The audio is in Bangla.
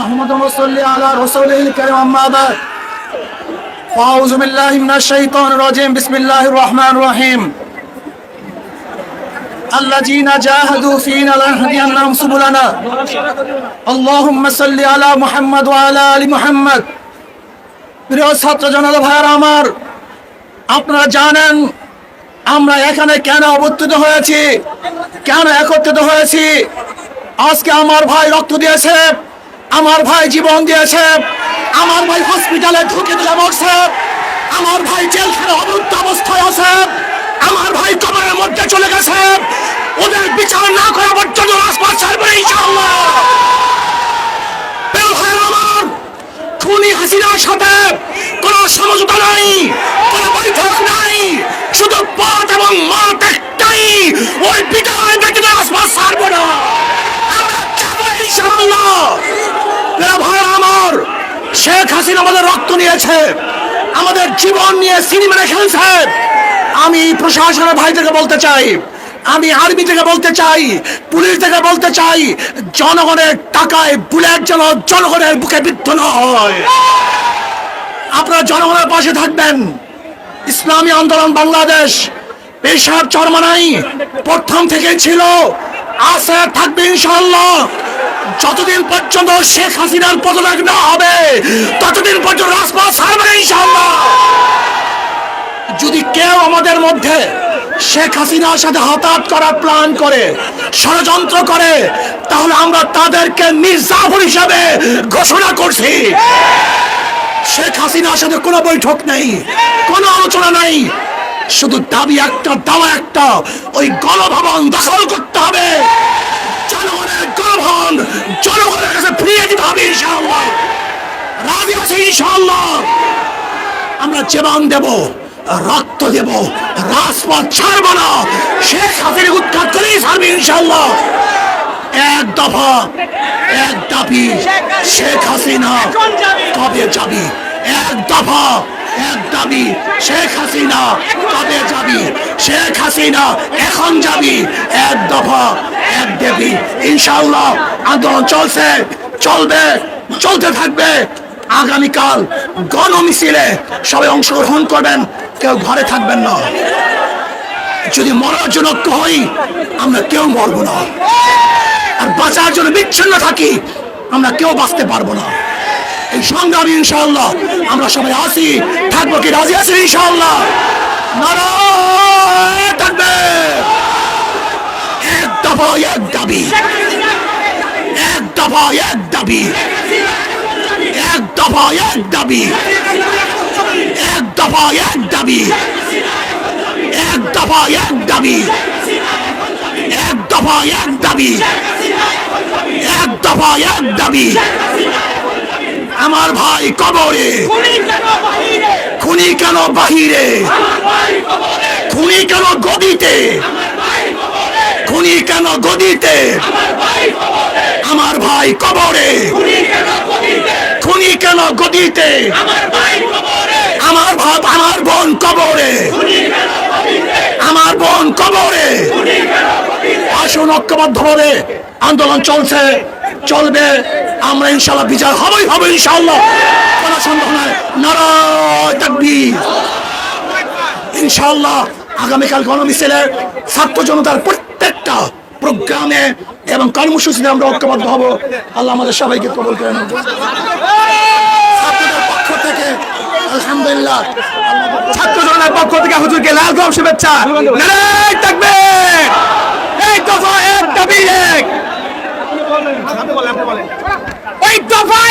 اللهم صل على رسوله الكريم أما بعد أعوذ بالله من الشيطان الرجيم بسم الله الرحمن الرحيم الذين جاهدوا فينا لنهدينهم سبلنا اللهم صل على محمد وعلى آل محمد প্রিয় ছাত্র জনতা ভাইরা আমার, আপনারা জানেন আমরা এখানে কেন অবস্থিত হয়েছি, কেন একত্রিত হয়েছি। আজকে আমার ভাই রক্ত দিয়েছে, আমার ভাই জীবন দিয়েছে, আমার ভাই হসপিটালে ঢুকে দিলে মরছে, আমার ভাই জেলখানে অবরুদ্ধ অবস্থায় আছে, আমার ভাই কবরের মধ্যে চলে গেছে। ওদের বিচার না করা পর্যন্ত রাজপথ ছাড়বে ইনশাআল্লাহ। খুনি হাসিনার সাথে কোনো সমঝোতা নাই, কোনো বৈঠক নাই, শুধু পথ এবং মত একটাই, ওই বিদায় ব্যতীত রাজপথ ছাড়বে না। ইনশাআল্লাহ ভাই আমার, শেখ হাসিনা আমাদের রক্ত নিয়েছে, আমাদের জীবন নিয়ে সিনেমা খেলছে। আমি প্রশাসনের ভাইদেরকে বলতে চাই, আমি আর্মি থেকে বলতে চাই, পুলিশ থেকে বলতে চাই, জনগণের টাকায় বুলেট যেন জনগণের বুকে বিদ্ধ না হয়। আপনারা জনগণের পাশে থাকবেন। ইসলামী আন্দোলন বাংলাদেশ পেশার চরমানাই প্রথম থেকে ছিল, আছে, থাকবে ইনশাআল্লাহ। যতদিন পর্যন্ত শেখ হাসিনার পদত্যাগ না হবে ততদিন পর্যন্ত রাজপথ ছাড়বে না ইনশাআল্লাহ। যদি কেউ আমাদের মধ্যে শেখ হাসিনার সাথে হাতাহাত করার প্ল্যান করে, ষড়যন্ত্র করে, তাহলে আমরা তাদেরকে মির্জাফর হিসাবে ঘোষণা করছি। শেখ হাসিনার সাথে কোনো বৈঠক নেই, কোনো আলোচনা নেই, শুধু দাবি একটা, দাওয়া একটা, ওই গণভবন দখল করতে হবে। জনগণের গণভবন জনগণের কাছে ফিরিয়ে দিতে হবে ইনশাআল্লাহ। রাজি আছে ইনশাআল্লাহ। আমরা জীবন দেব, রক্ত দেব, রাজপথ ছাড়ব না। শেখ হাসিনা উৎখাত করেই ছাড়বে ইনশাআল্লাহ। এক দফা, এক দাবি, শেখ হাসিনা কবে যাবি? এক দফা, এক দাবি, শেখ হাসিনা কবে যাবি? শেখ হাসিনা এখন যাবি। এক দফা, এক দাবি, ইনশাআল্লাহ। আন্দোলন চলছে, চলবে, চলতে থাকবে। আগামীকাল গণমিছিলে সবাই অংশগ্রহণ করবেন, কেউ ঘরে থাকবেন না। যদি মরার জন্য হই আমরা কেউ মরবো না, আর বাঁচার জন্য বিচ্ছিন্ন থাকি আমরা কেউ বাঁচতে পারবো না। এই সংগ্রামী ইনশাআল্লাহ আমরা সবাই আসি, থাকবো। কি রাজি আছি ইনশাআল্লাহ? নারায়ে তাকবীর। এক দফা, এক দাবি, এক দফা, এক দাবি, এক দফা, এক দাবি, এক দফা, এক দাবি, এক দফা, এক দাবি, এক দফা, এক দাবি, এক দফা, এক দাবি। আমার ভাই কবরে, খুনি কেন বাহিরে? খুনি কেন গদিতে? খুনি কেন গদিতে? আমার ভাই কবরে, খুনি কেন গদিতে? আমার ভাই, আমার বোন কবরে, আমার বোন কবরে। আসুন ঐক্যবদ্ধভাবে আন্দোলন চলছে, চলবে। আমরা ইনশাআল্লাহ বিজয় হবেই হবে ইনশাআল্লাহ, কোনো সন্দেহ নাই। নারায়ে তাকবীর। ইনশাআল্লাহ আগামীকাল গণমিছিলে ছাত্র জনতার প্রত্যেকটা প্রোগ্রামে এবং কর্মসূচিতে আমরা ঐক্যবদ্ধ হব। আল্লাহ আমাদের সবাইকে কবুল করে নেন। ছাত্রদের পক্ষ থেকে আলহামদুলিল্লাহ, ছাত্র জনতার পক্ষ থেকে হুজুরকে লাল গোলাপ শুভেচ্ছা। নারায়ে তাকবীর। এক দফা, এক দাবি, এক দফা,